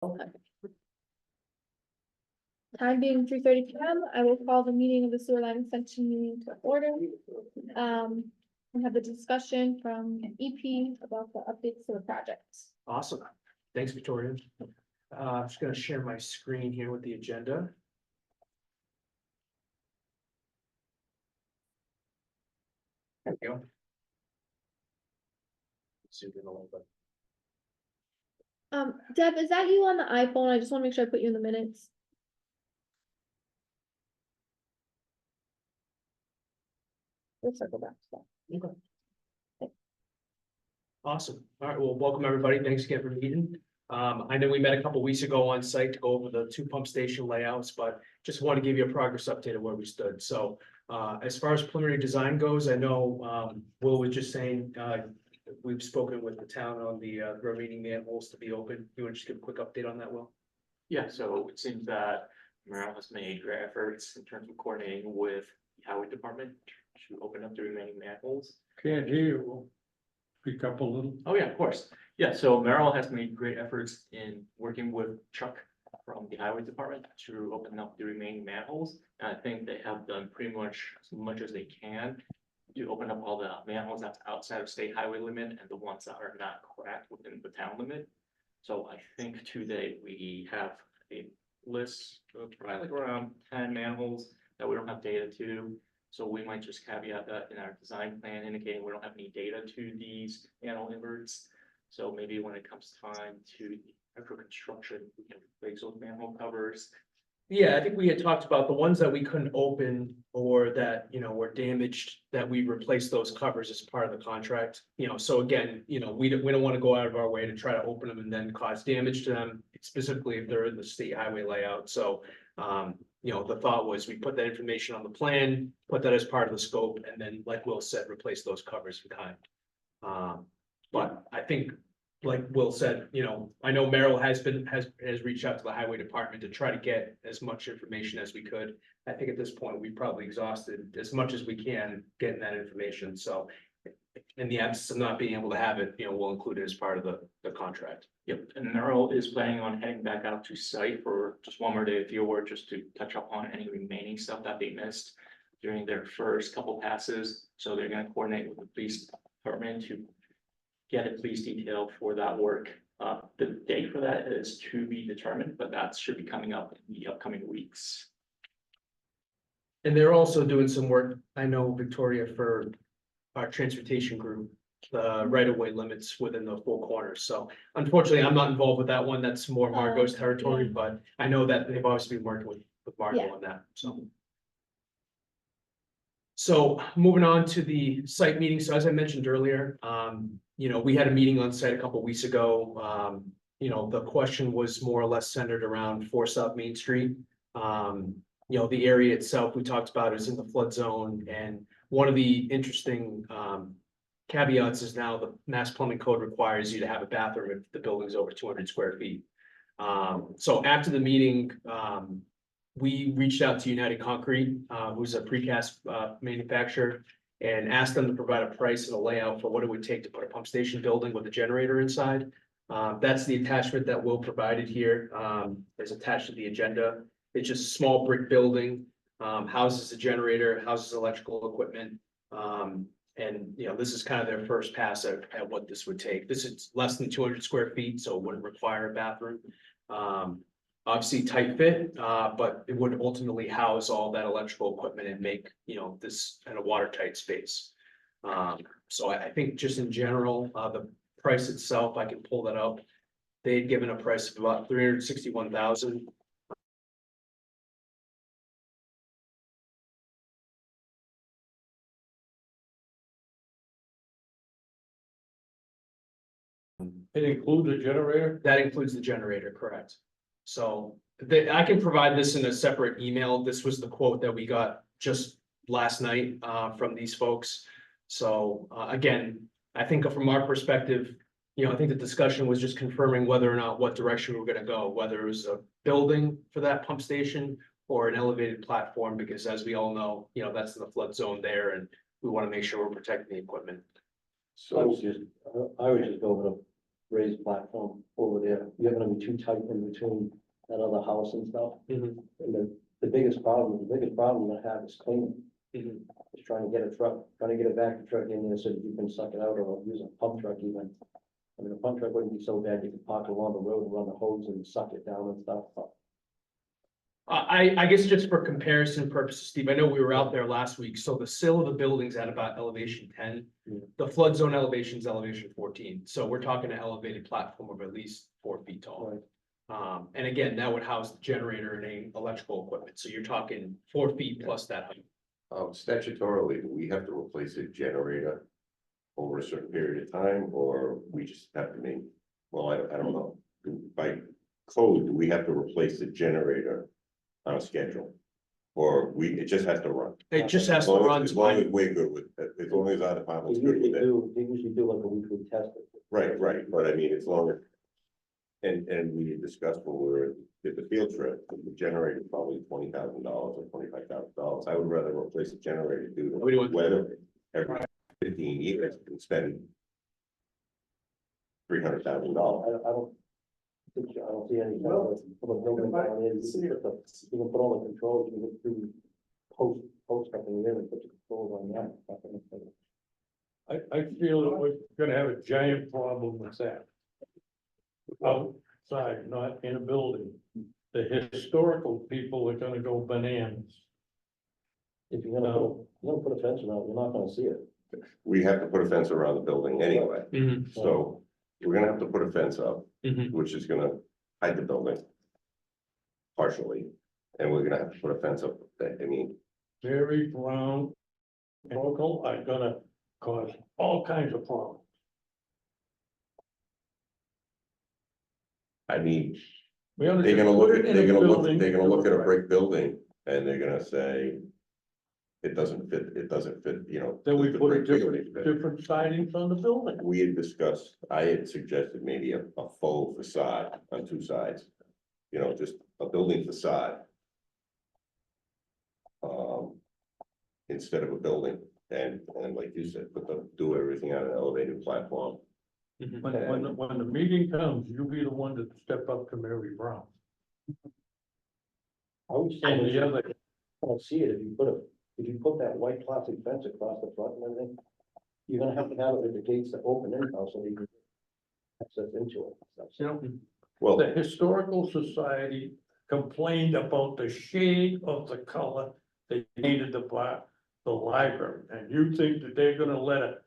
Okay. Time being 3:30 p.m., I will call the meeting of the sewer line extension meeting to order. We have the discussion from EP about the updates to the project. Awesome. Thanks, Victoria. I'm just gonna share my screen here with the agenda. There we go. Zoom in a little bit. Deb, is that you on the iPhone? I just want to make sure I put you in the minutes. We'll circle back to that. Okay. Awesome. All right, well, welcome everybody. Thanks again for meeting. I know we met a couple weeks ago on site to go over the two pump station layouts, but just want to give you a progress update of where we stood. So as far as preliminary design goes, I know Will was just saying we've spoken with the town on the remaining manholes to be open. You want to just give a quick update on that, Will? Yeah, so it seems that Merrill has made great efforts in terms of coordinating with the highway department to open up the remaining manholes. Can't hear you. Speak up a little. Oh, yeah, of course. Yeah, so Merrill has made great efforts in working with Chuck from the highway department to open up the remaining manholes. And I think they have done pretty much as they can to open up all the manholes that's outside of state highway limit and the ones that are not cracked within the town limit. So I think today we have a list of probably like around 10 manholes that we don't have data to. So we might just caveat that in our design plan indicating we don't have any data to these manhole inverts. So maybe when it comes time to the actual construction, we can replace those manhole covers. Yeah, I think we had talked about the ones that we couldn't open or that, were damaged, that we replaced those covers as part of the contract. So again, we don't want to go out of our way to try to open them and then cause damage to them, specifically if they're in the state highway layout. So, the thought was we put that information on the plan, put that as part of the scope, and then, like Will said, replace those covers in kind. But I think, like Will said, I know Merrill has reached out to the highway department to try to get as much information as we could. I think at this point, we've probably exhausted as much as we can getting that information. So in the absence of not being able to have it, we'll include it as part of the contract. Yep, and Merrill is planning on heading back out to site for just one more day of field work, just to touch up on any remaining stuff that they missed during their first couple passes. So they're gonna coordinate with the police department to get a police detail for that work. The date for that is to be determined, but that should be coming up in the upcoming weeks. And they're also doing some work, I know, Victoria, for our transportation group, the right-of-way limits within the four corners. So unfortunately, I'm not involved with that one. That's more Margot's territory, yeah. but I know that they've obviously been working with Margot Yeah. on that, so. So moving on to the site meeting. So as I mentioned earlier, we had a meeting on site a couple weeks ago. The question was more or less centered around 4 South Main Street. The area itself we talked about is in the flood zone, and one of the interesting caveats is now the Mass Plumbing Code requires you to have a bathroom if the building's over 200 square feet. So after the meeting, we reached out to United Concrete, who's a precast manufacturer, and asked them to provide a price and a layout for what it would take to put a pump station building with a generator inside. That's the attachment that Will provided here, is attached to the agenda. It's just a small brick building, houses a generator, houses electrical equipment. And this is kind of their first pass at what this would take. This is less than 200 square feet, so it wouldn't require a bathroom. Obviously tight fit, but it would ultimately house all that electrical equipment and make, this in a watertight space. So I think just in general, the price itself, I can pull that up. They had given a price of about $361,000. It includes a generator? That includes the generator, correct? So I can provide this in a separate email. This was the quote that we got just last night from these folks. So again, I think from our perspective, I think the discussion was just confirming whether or not what direction we're gonna go, whether it was a building for that pump station or an elevated platform, because as we all know, that's in the flood zone there, and we want to make sure we're protecting the equipment. So I was just go with raised platform over there. You're gonna be too tight in between that other house and stuff. Mhm. And the biggest problem I have is cleaning. Mhm. Is trying to get trying to get a vacuum truck in there so that you can suck it out or use a pump truck even. I mean, a pump truck wouldn't be so bad, you could park along the road and run the hose and suck it down and stuff, but I guess just for comparison purposes, Steve, I know we were out there last week, so the sill of the building's at about elevation 10. Yeah. The flood zone elevation is elevation 14, so we're talking an elevated platform of at least 4 feet tall. Right. And again, that would house the generator and any electrical equipment, so you're talking 4 feet plus that height. Statutorily, do we have to replace a generator over a certain period of time, or we just have to make, well, I don't know. By code, do we have to replace the generator on a schedule? Or it just has to run? It just has As to long run. as we're good with, as long as our department's good with it. they usually do like a weekly test. Right, but I mean, as long as. And we had discussed when we were at the field trip, the generator is probably $20,000 or $25,000. I would rather replace a generator due to We do it. weather every 15 years and spend $300,000. I don't see any. From a building down in, you can put all the controls, you can do post up in there and put the controls on that. I feel that we're gonna have a giant problem with that. Outside, not in a building. The historical people are gonna go bananas. If you're gonna put a fence around, you're not gonna see it. We have to put a fence around the building anyway, Mhm, so we're gonna have to put a fence up, mhm. which is gonna hide the building. Partially, and we're gonna have to put a fence up, I mean, Very brown. Chemical are gonna cause all kinds of problems. I mean, We ought to they're just gonna put look it at, in they're a gonna look, building. they're gonna look at a brick building, and they're gonna say. It doesn't fit, you know. Then we the put brick different building. sidings on the building. We had discussed, I had suggested maybe a faux facade on two sides, you know, just a building facade. Instead of a building, and like you said, do everything on an elevated platform. Mhm. When the meeting comes, you be the one to step up to Mary Brown. I would say, And the other, I don't see it, if you put that white plastic fence across the front and everything, you're gonna have to have it with the gates that open in house so you can access into it. you know, Well, the Historical Society complained about the shade of the color they needed the library, and you think that they're gonna let it?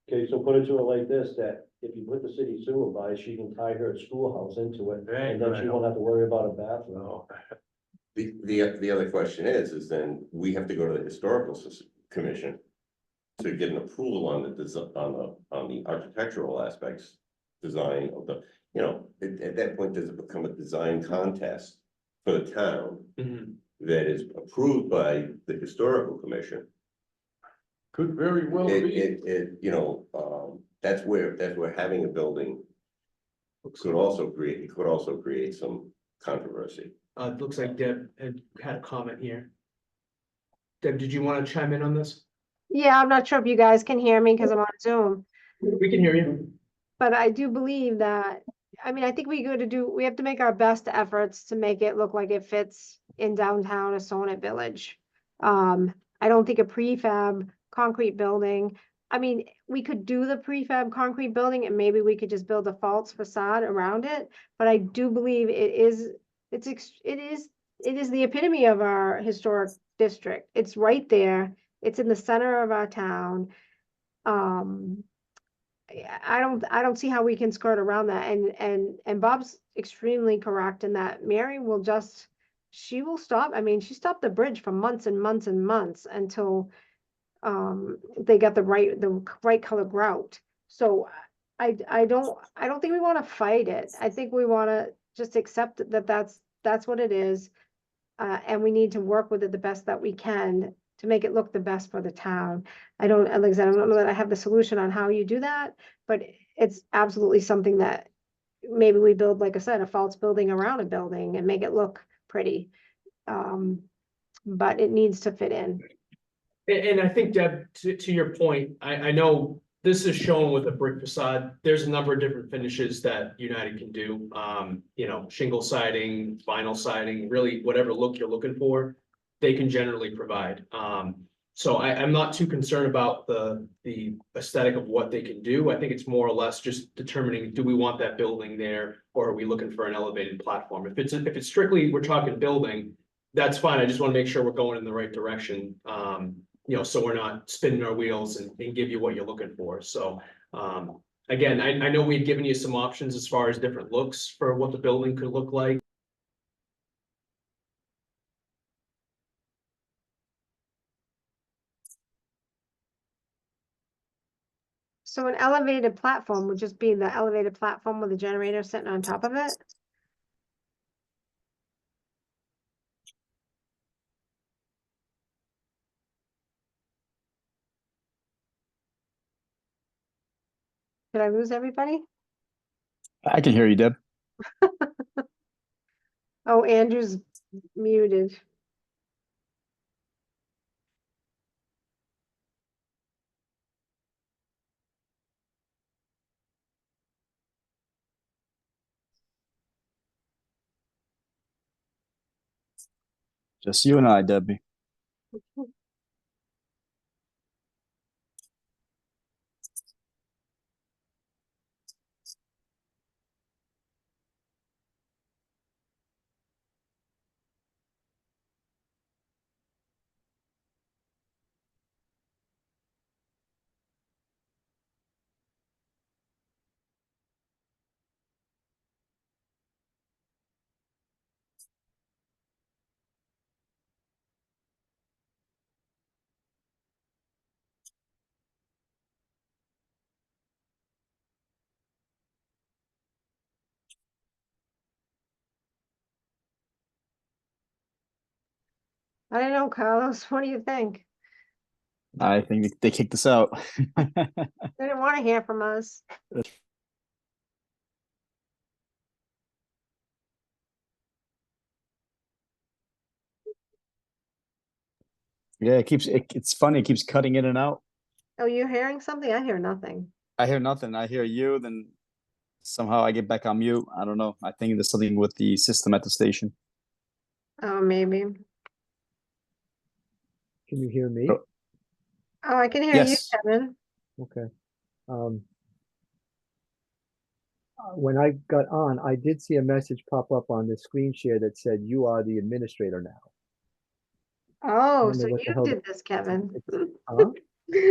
Okay, so put it to her like this, that if you put the city sewer by, she can tie her schoolhouse into it, and then she won't have to worry about a bathroom. No, the other question is then we have to go to the historical commission. To get an approval on on the architectural aspects, design of the, you know, at that point, does it become a design contest? For the town Mhm. that is approved by the historical commission. could very well be. You know, that's where having a building. Could also create some controversy. It looks like Deb had a comment here. Deb, did you want to chime in on this? Yeah, I'm not sure if you guys can hear me because I'm on Zoom, We can hear you. but I do believe that, I mean, I think we have to make our best efforts to make it look like it fits in downtown Assonet Village. I don't think a prefab concrete building, I mean, we could do the prefab concrete building and maybe we could just build a false facade around it. But I do believe it is the epitome of our historic district. It's right there. It's in the center of our town. I don't see how we can skirt around that. And Bob's extremely correct in that Mary will she will stop. I mean, she stopped the bridge for months and months and months until they got the right color grout. So I don't think we want to fight it. I think we want to just accept that that's what it is. And we need to work with it the best that we can to make it look the best for the town. Like I said, I don't know that I have the solution on how you do that, but it's absolutely something that maybe we build, like I said, a false building around a building and make it look pretty. But it needs to fit in. And I think, Deb, to your point, I know this is shown with a brick facade. There's a number of different finishes that United can do. You know, shingle siding, vinyl siding, really whatever look you're looking for, they can generally provide. So I'm not too concerned about the aesthetic of what they can do. I think it's more or less just determining, do we want that building there? Or are we looking for an elevated platform? If it's strictly, we're talking building, that's fine. I just want to make sure we're going in the right direction. You know, so we're not spinning our wheels and give you what you're looking for. So, again, I know we've given you some options as far as different looks for what the building could look like. So an elevated platform would just be the elevated platform with the generator sitting on top of it? Did I lose everybody? I can hear you, Deb. Oh, Andrew's muted. Just you and I, Debbie. I don't know, Carlos, what do you think? I think they kicked us out. They didn't want to hear from us. Yeah, it's funny, it keeps cutting in and out. Oh, you're hearing something? I hear nothing. I hear nothing. I hear you, then somehow I get back on mute. I don't know. I think there's something with the system at the station. Oh, maybe. Can you hear me? Oh. Oh, I can hear you, Yes. Kevin. Okay. When I got on, I did see a message pop up on the screen share that said you are the administrator now. Oh, don't know so what the you hell did this, Kevin. Huh?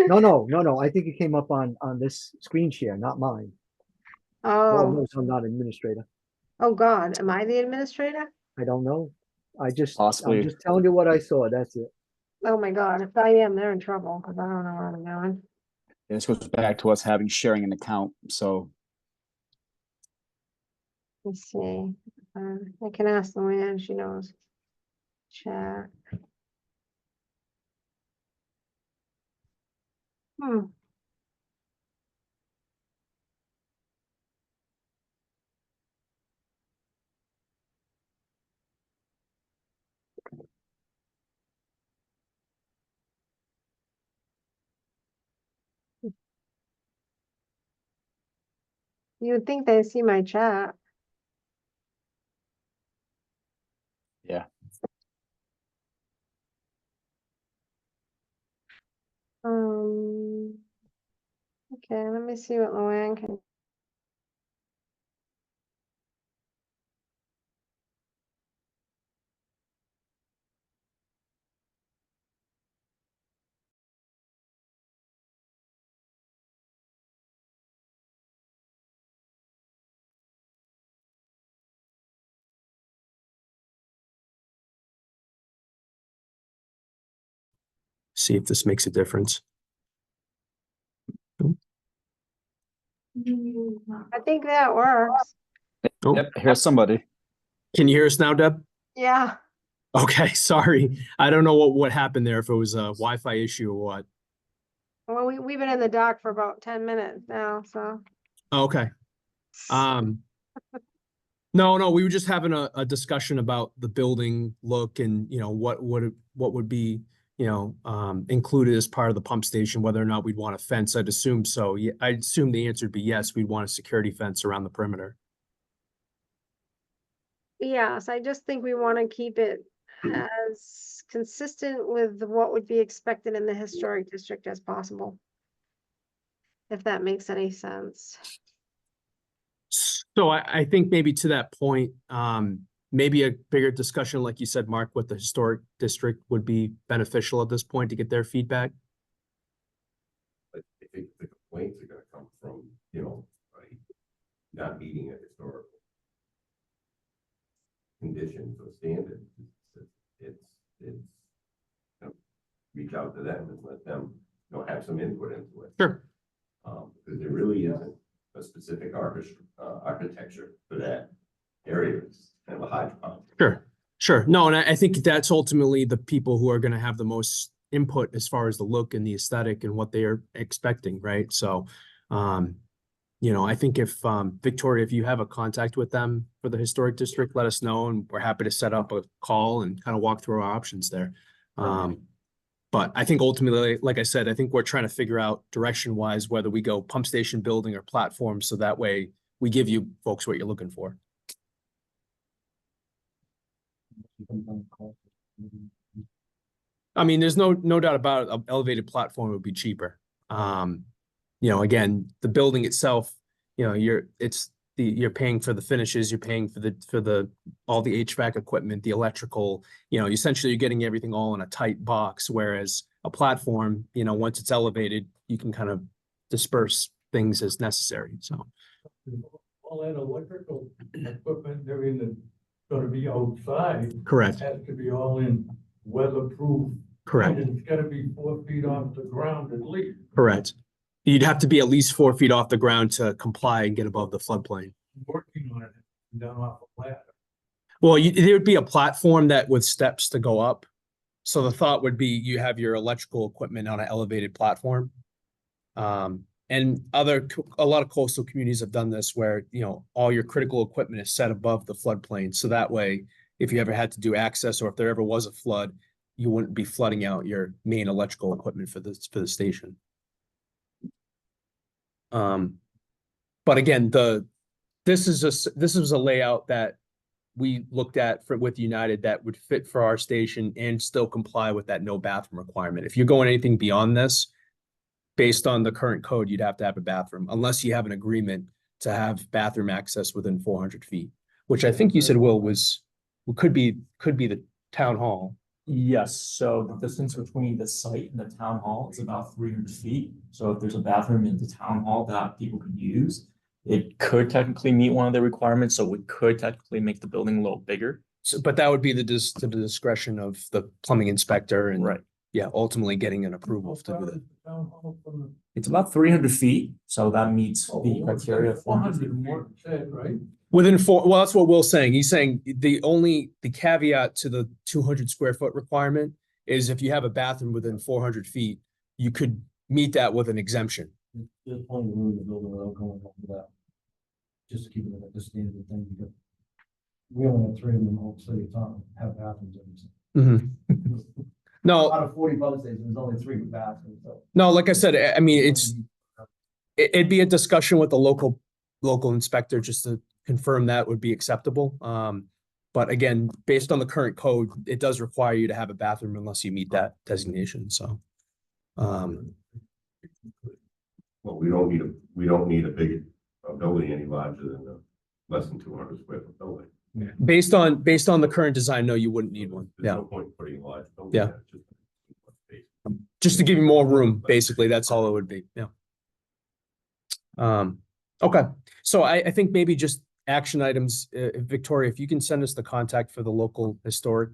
No, I think it came up on this screen share, not mine. Lord Oh, knows I'm not administrator. oh God, am I the administrator? I don't know. I'm Possibly. just telling you what I saw. That's it. Oh my God, if I am, they're in trouble because I don't know where I'm going. And this goes back to us having sharing an account. So Let's see. I can ask Luann, she knows. Chat. Hmm. You would think they see my chat. yeah. Okay, let me see what Luann can. See if this makes a difference. I think that works. Oh, Yep. Here's somebody. can you hear us now, Deb? Yeah. Okay, sorry. I don't know what happened there, if it was a Wi-Fi issue or what. Well, we've been in the dark for about 10 minutes now, so. Okay. No, we were just having a discussion about the building look and, you know, what would be included as part of the pump station, whether or not we'd want a fence. I'd assume so. Yeah, I'd assume the answer would be yes, we'd want a security fence around the perimeter. Yes, I just think we want to keep it as consistent with what would be expected in the historic district as possible. If that makes any sense. So I think maybe to that point, maybe a bigger discussion, like you said, Mark, with the historic district would be beneficial at this point to get their feedback. But I think the complaints are gonna come from, like, not meeting a historical conditions or standards. It's reach out to them and let them, have some input into it. Sure. Because there really isn't a specific architecture for that area. It's kind of a hodgepodge. Sure. No, and I think that's ultimately the people who are going to have the most input as far as the look and the aesthetic and what they are expecting, right? So, I think if, Victoria, if you have a contact with them for the historic district, let us know, and we're happy to set up a call and kind of walk through our options there. But I think ultimately, like I said, I think we're trying to figure out direction-wise whether we go pump station building or platform, so that way we give you folks what you're looking for. I mean, there's no doubt about it, an elevated platform would be cheaper. Again, the building itself, you're paying for the finishes, you're paying for all the HVAC equipment, the electrical, essentially you're getting everything all in a tight box, whereas a platform, once it's elevated, you can kind of disperse things as necessary, so. All that electrical equipment, that's gonna be outside. Correct. Has to be all in weatherproof. Correct. And it's gotta be 4 feet off the ground at least. Correct. You'd have to be at least 4 feet off the ground to comply and get above the floodplain. Working on it, down off a ladder. Well, there would be a platform that with steps to go up. So the thought would be you have your electrical equipment on an elevated platform. And a lot of coastal communities have done this where, all your critical equipment is set above the floodplain. So that way, if you ever had to do access or if there ever was a flood, you wouldn't be flooding out your main electrical equipment for the station. But again, this is a layout that we looked at with United that would fit for our station and still comply with that no bathroom requirement. If you're going anything beyond this, based on the current code, you'd have to have a bathroom unless you have an agreement to have bathroom access within 400 feet, which I think you said, Will, could be the town hall. Yes, so the distance between the site and the town hall is about 300 feet. So if there's a bathroom in the town hall that people can use, it could technically meet one of the requirements, so we could technically make the building a little bigger. So, but that would be to the discretion of the plumbing inspector and Right. Yeah, ultimately getting an approval to do that. It's about 300 feet, so that meets the criteria. 400 more said, right? Within well, that's what Will's saying. He's saying the caveat to the 200 square foot requirement is if you have a bathroom within 400 feet, you could meet that with an exemption. There's plenty of room to build without going over that. Just to keep it at the standard thing, because we only have 3 of them all city town have bathrooms. No, Out of 40 pump stations, there's only 3 bathrooms, so. no, like I said, I mean, it'd be a discussion with the local inspector just to confirm that would be acceptable. But again, based on the current code, it does require you to have a bathroom unless you meet that designation, so. Well, we don't need a building any larger than less than 200 square foot building. Based on the current design, no, you wouldn't need one. There's Yeah, no point in putting a large building. Yeah. there, just- just to give you more room, basically, that's all it would be, yeah. Okay, so I think maybe just action items, Victoria, if you can send us the contact for the local historic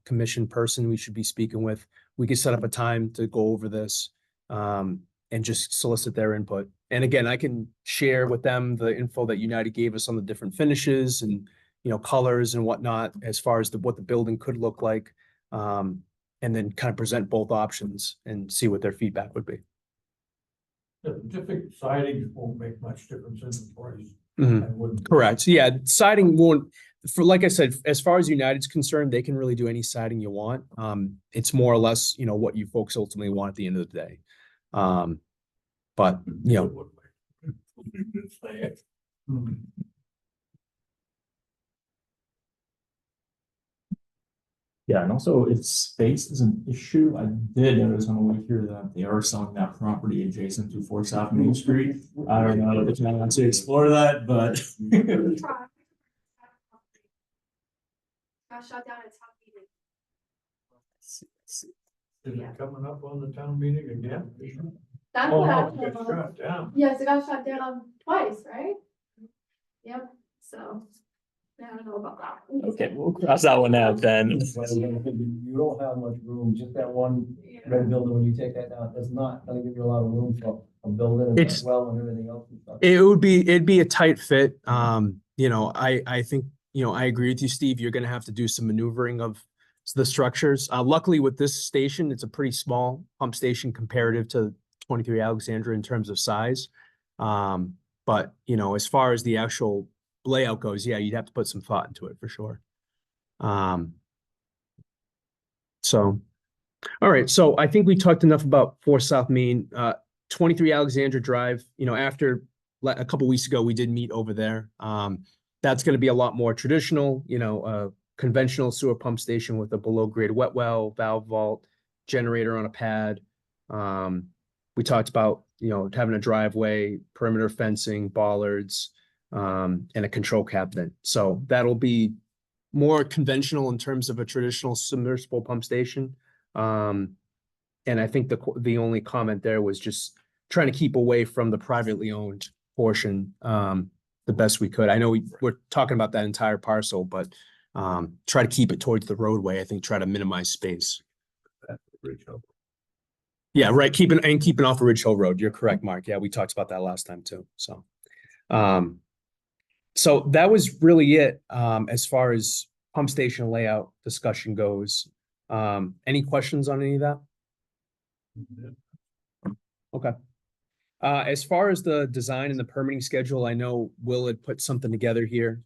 commission person we should be speaking with, we could set up a time to go over this and just solicit their input. And again, I can share with them the info that United gave us on the different finishes and colors and whatnot, as far as what the building could look like. And then kind of present both options and see what their feedback would be. The different sidings won't make much difference in the price. Mhm. I wouldn't. Correct. Yeah, siding won't, for, like I said, as far as United's concerned, they can really do any siding you want. It's more or less, you know, what you folks ultimately want at the end of the day. But, you know, Yeah, and also if space is an issue, I did notice on the way here that they are selling that property adjacent to 4 South Main Street. I don't know if you want to explore that, but. Got shut down at town meeting. Is it coming up on the town meeting again? That's Oh, what I no, it gets shut down. Yes, it got shut down twice, right? Yep, so, I don't know about that. Okay, we'll cross that one out then. You don't have much room, just that one red building, when you take that down, it's not gonna give you a lot of room for a building and It's- as well and everything else and stuff. it'd be a tight fit. You know, I think, you know, I agree with you, Steve. You're gonna have to do some maneuvering of the structures. Luckily with this station, it's a pretty small pump station comparative to 23 Alexandra in terms of size. But you know, as far as the actual layout goes, yeah, you'd have to put some thought into it for sure. So, all right. So I think we talked enough about 4 South Main, 23 Alexandra Drive. You know, after a couple weeks ago, we did meet over there. That's going to be a lot more traditional, you know, conventional sewer pump station with a below grade wet well, valve vault, generator on a pad. We talked about, you know, having a driveway, perimeter fencing, bollards, and a control cabinet. So that'll be more conventional in terms of a traditional submersible pump station. And I think the only comment there was just trying to keep away from the privately owned portion the best we could. I know we're talking about that entire parcel, but try to keep it towards the roadway. I think try to minimize space. Yeah, right. Keeping off of Ridge Hill Road. You're correct, Mark. Yeah, we talked about that last time too. So, so that was really it as far as pump station layout discussion goes. Any questions on any of that? Okay. As far as the design and the permitting schedule, I know Will had put something together here.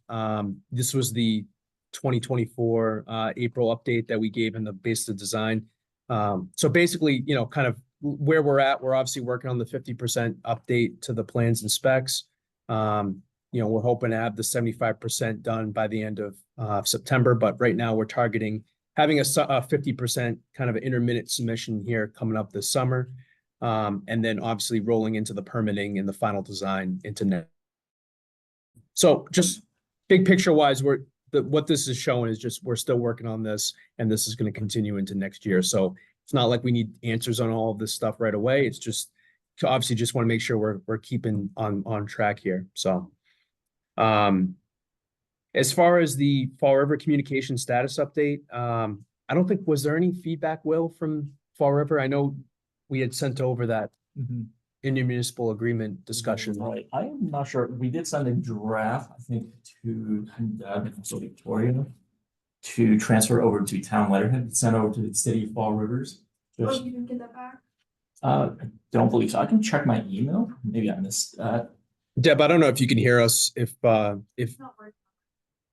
This was the 2024 April update that we gave in the base of the design. So basically, you know, kind of where we're at, we're obviously working on the 50% update to the plans and specs. You know, we're hoping to have the 75% done by the end of September, but right now we're targeting having a 50% kind of intermittent submission here coming up this summer. And then obviously rolling into the permitting and the final design into next. So just big picture wise, what this is showing is just, we're still working on this and this is going to continue into next year. So it's not like we need answers on all of this stuff right away. It's just, obviously just want to make sure we're keeping on track here. So, as far as the Fall River communication status update, I don't think, was there any feedback, Will, from Fall River? I know we had sent over that intermunicipal agreement discussion. Right, I am not sure. We did send a draft, I think, to so Victoria to transfer over to town letterhead, sent over to the city of Fall Rivers. Oh, you didn't get that back? I don't believe so. I can check my email. Maybe I missed that. Deb, I don't know if you can hear us, It's not working.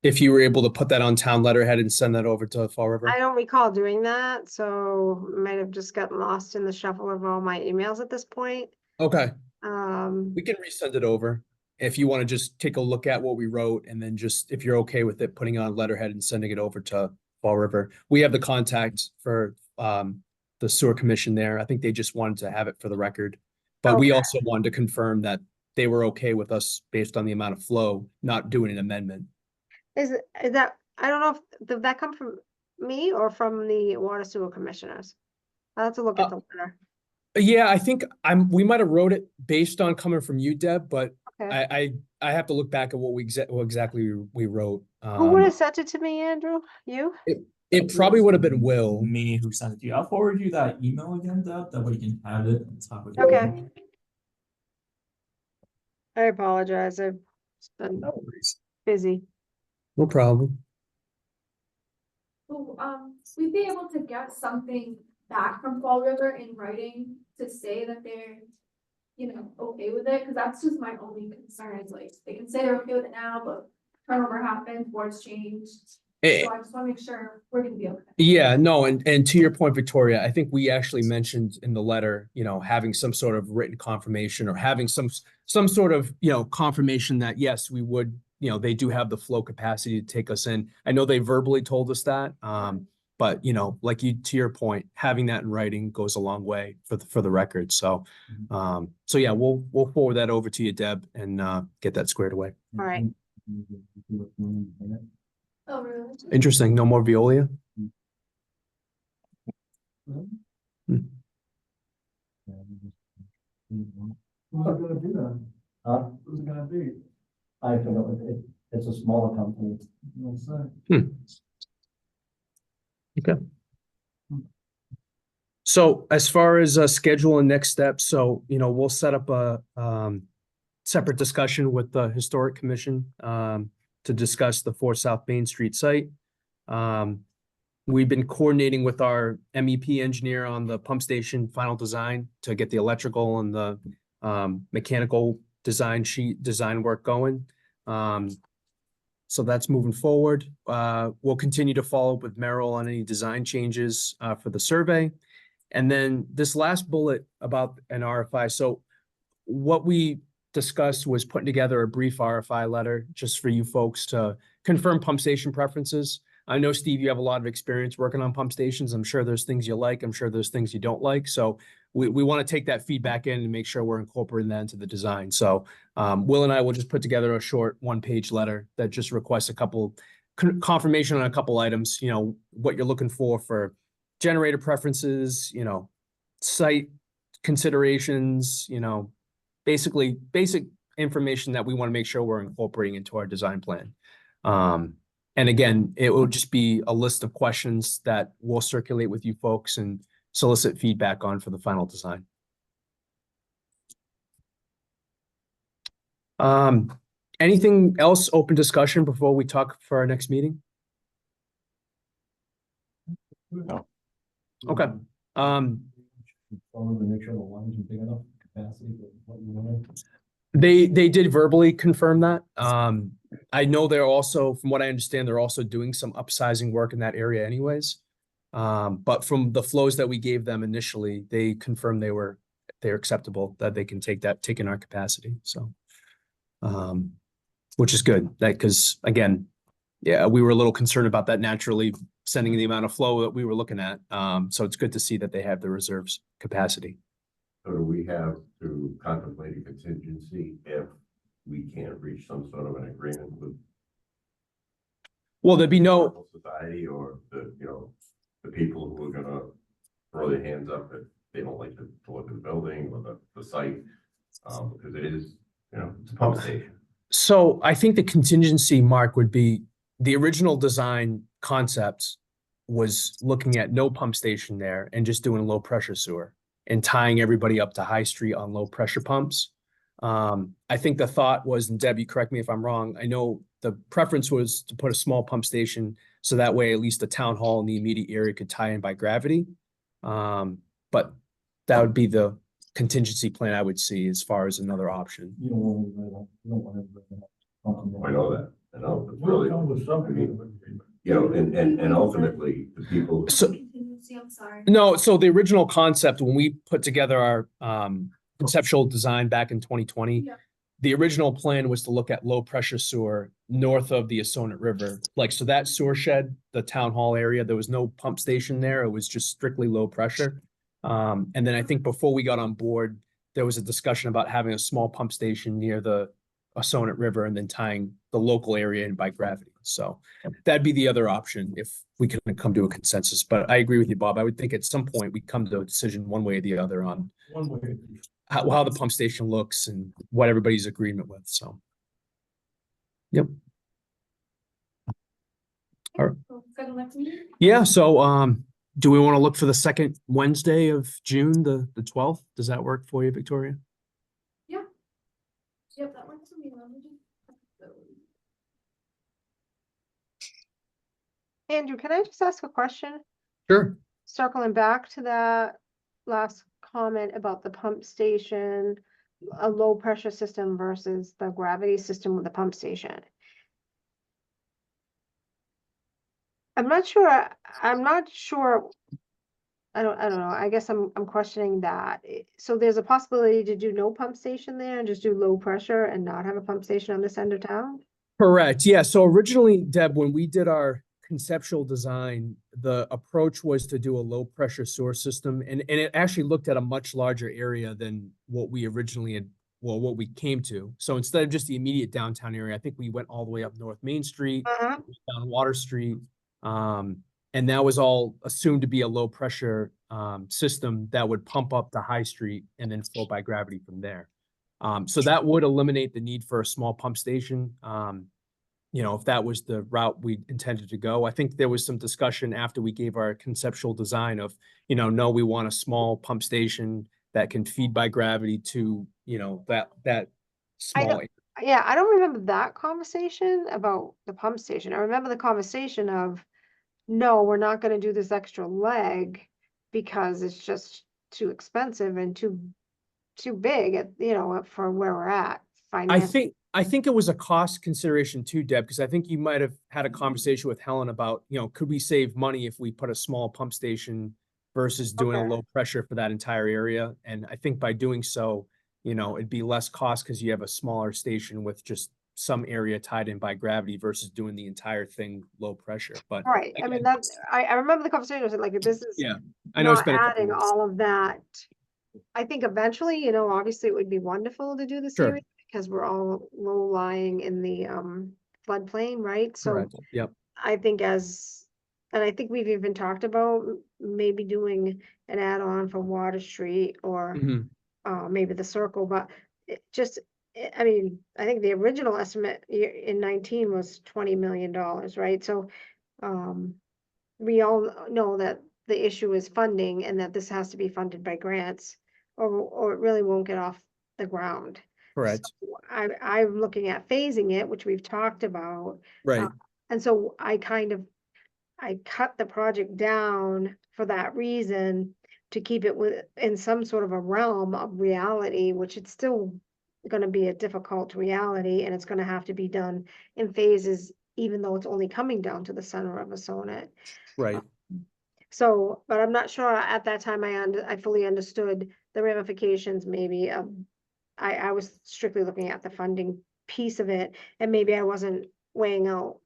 if you were able to put that on town letterhead and send that over to Fall River. I don't recall doing that, so might have just gotten lost in the shuffle of all my emails at this point. Okay, Um, we can resend it over. If you want to just take a look at what we wrote and then just, if you're okay with it, putting it on letterhead and sending it over to Fall River. We have the contact for the sewer commission there. I think they just wanted to have it for the record. But we Okay. also wanted to confirm that they were okay with us based on the amount of flow, not doing an amendment. is that, I don't know if, did that come from me or from the water sewer commissioners? I'll have to look at the letter. Yeah, I think we might have wrote it based on coming from you, Deb, but Okay. I have to look back at what exactly we wrote. Who would have sent it to me, Andrew? You? It probably would have been Will. Me who sent it to you. I'll forward you that email again, Deb. That way you can have it on top of your Okay. email. I apologize. I've been No worries. busy. No problem. So, we'd be able to get something back from Fall River in writing to say that they're, you know, okay with it, because that's just my only concern is like, they can say they're okay with it now, but turnover happened, boards changed. Eh, So I just wanna make sure we're gonna be okay. Yeah, no, and to your point, Victoria, I think we actually mentioned in the letter, having some sort of written confirmation or having some sort of, confirmation that yes, we would, they do have the flow capacity to take us in. I know they verbally told us that, but like to your point, having that in writing goes a long way for the record. So, so yeah, we'll forward that over to you, Deb, and get that squared away. All right. Oh, really? Interesting. No more Veolia? Who's gonna do that? Huh? Who's gonna be? I forgot, it's a smaller company. Okay. So as far as schedule and next steps, so, we'll set up a separate discussion with the Historic Commission to discuss the 4 South Main Street site. We've been coordinating with our MEP engineer on the pump station final design to get the electrical and the mechanical design work going. So that's moving forward. We'll continue to follow up with Merrill on any design changes for the survey. And then this last bullet about an RFI. So what we discussed was putting together a brief RFI letter just for you folks to confirm pump station preferences. I know, Steve, you have a lot of experience working on pump stations. I'm sure there's things you like. I'm sure there's things you don't like. So we want to take that feedback in and make sure we're incorporating that into the design. So Will and I will just put together a short 1-page letter that just requests a couple confirmation on a couple items, what you're looking for generator preferences, site considerations, basically basic information that we want to make sure we're incorporating into our design plan. And again, it will just be a list of questions that we'll circulate with you folks and solicit feedback on for the final design. Anything else, open discussion before we talk for our next meeting? No. Okay. Make sure the lines are big enough capacity for what you want. They did verbally confirm that. I know they're also, from what I understand, they're also doing some upsizing work in that area anyways. But from the flows that we gave them initially, they confirmed they're acceptable, that they can take in our capacity. So, which is good, because again, yeah, we were a little concerned about that naturally sending the amount of flow that we were looking at. So it's good to see that they have the reserves capacity. So do we have to contemplate a contingency if we can't reach some sort of an agreement with? Well, there'd be no, Society or the people who are gonna throw their hands up if they don't like to look at the building or the site, because it is, it's a pump station. so I think the contingency, Mark, would be the original design concept was looking at no pump station there and just doing low pressure sewer and tying everybody up to High Street on low pressure pumps. I think the thought was, and Deb, you correct me if I'm wrong, I know the preference was to put a small pump station so that way at least the town hall in the immediate area could tie in by gravity. But that would be the contingency plan I would see as far as another option. You don't want to. I know that, I know, it's We'll really, come with something. and ultimately, the people. So, Contingency, I'm sorry. no, so the original concept, when we put together our conceptual design back in 2020, Yeah. the original plan was to look at low pressure sewer north of the Assonet River. Like, so that sewer shed, the town hall area, there was no pump station there. It was just strictly low pressure. And then I think before we got on board, there was a discussion about having a small pump station near the Assonet River and then tying the local area in by gravity. So that'd be the other option if we can come to a consensus. But I agree with you, Bob. I would think at some point we come to a decision one way or the other on One way. how the pump station looks and what everybody's agreement with. So, yep. All right. So, schedule next meeting? Yeah. So, do we want to look for the second Wednesday of June, the 12th? Does that work for you, Victoria? Yep, that works for me. Let me just- Andrew, can I just ask a question? Sure. Circling back to that last comment about the pump station, a low pressure system versus the gravity system with the pump station. I'm not sure, I'm not sure. I don't know. I guess I'm questioning that. So there's a possibility to do no pump station there and just do low pressure and not have a pump station on this end of town? Correct. Yeah. So originally, Deb, when we did our conceptual design, the approach was to do a low pressure sewer system, and it actually looked at a much larger area than what we originally had, well, what we came to. So instead of just the immediate downtown area, I think we went all the way up North Main Street, Uh-huh. down Water Street. And that was all assumed to be a low pressure system that would pump up to High Street and then flow by gravity from there. So that would eliminate the need for a small pump station. You know, if that was the route we intended to go. I think there was some discussion after we gave our conceptual design of, you know, no, we want a small pump station that can feed by gravity to, you know, that small. Yeah, I don't remember that conversation about the pump station. I remember the conversation of, no, we're not gonna do this extra leg because it's just too expensive and too big at, you know, for where we're at. I think it was a cost consideration too, Deb, because I think you might have had a conversation with Helen about, you know, could we save money if we put a small pump station versus doing a Okay. low pressure for that entire area? And I think by doing so, you know, it'd be less cost because you have a smaller station with just some area tied in by gravity versus doing the entire thing low pressure. But Right, I mean, again, that's, I remember the conversation, was like, this is yeah, I know it's not been a couple adding weeks. all of that. I think eventually, you know, obviously it would be wonderful to do this Sure. area because we're all low lying in the floodplain, right? So Correct. Yep. I think and I think we've even talked about maybe doing an add-on for Water Street or Mhm. maybe the Circle, but it just, I mean, I think the original estimate in 19 was $20 million, right? So we all know that the issue is funding and that this has to be funded by grants or it really won't get off the ground. Correct. So I'm looking at phasing it, which we've talked about. Right. And so I cut the project down for that reason to keep it in some sort of a realm of reality, which it's still going to be a difficult reality and it's going to have to be done in phases, even though it's only coming down to the center of a sonnet. Right. So, but I'm not sure at that time I fully understood the ramifications maybe of, I was strictly looking at the funding piece of it and maybe I wasn't weighing out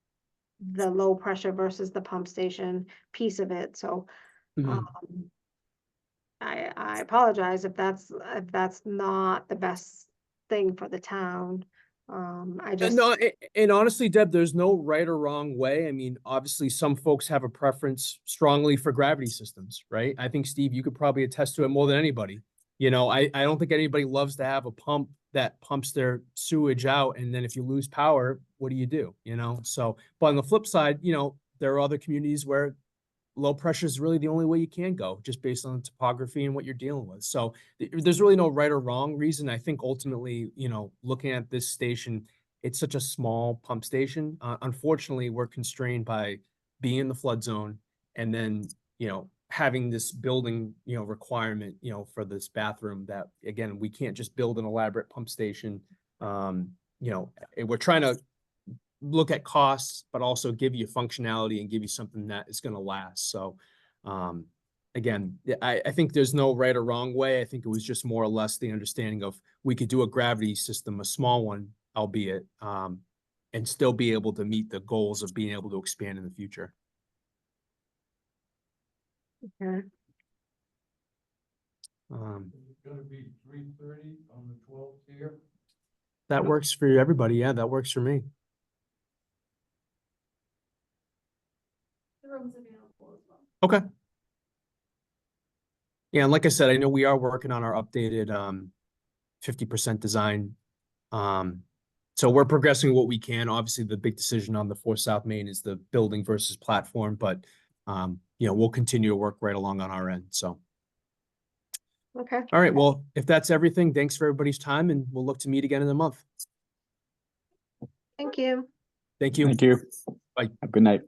the low pressure versus the pump station piece of it. So, Mhm. I apologize if that's not the best thing for the town. I just, No, and honestly, Deb, there's no right or wrong way. I mean, obviously, some folks have a preference strongly for gravity systems, right? I think, Steve, you could probably attest to it more than anybody. You know, I don't think anybody loves to have a pump that pumps their sewage out, and then if you lose power, what do you do? You know, so, but on the flip side, you know, there are other communities where low pressure is really the only way you can go, just based on the topography and what you're dealing with. So there's really no right or wrong reason. I think ultimately, you know, looking at this station, it's such a small pump station. Unfortunately, we're constrained by being in the flood zone and then, you know, having this building, you know, requirement, you know, for this bathroom that, again, we can't just build an elaborate pump station. You know, we're trying to look at costs, but also give you functionality and give you something that is going to last. So, again, I think there's no right or wrong way. I think it was just more or less the understanding of we could do a gravity system, a small one, albeit, and still be able to meet the goals of being able to expand in the future. okay. It's gonna be 3:30 on the 12th here. That works for everybody. Yeah, that works for me. The room's available as well. Okay. Yeah, and like I said, I know we are working on our updated 50% design. So we're progressing what we can. Obviously, the big decision on the 4 South Main is the building versus platform, but you know, we'll continue to work right along on our end. So, Okay. all right. Well, if that's everything, thanks for everybody's time, and we'll look to meet again in a month. Thank you. Thank you. Thank you. Bye. Have a good night.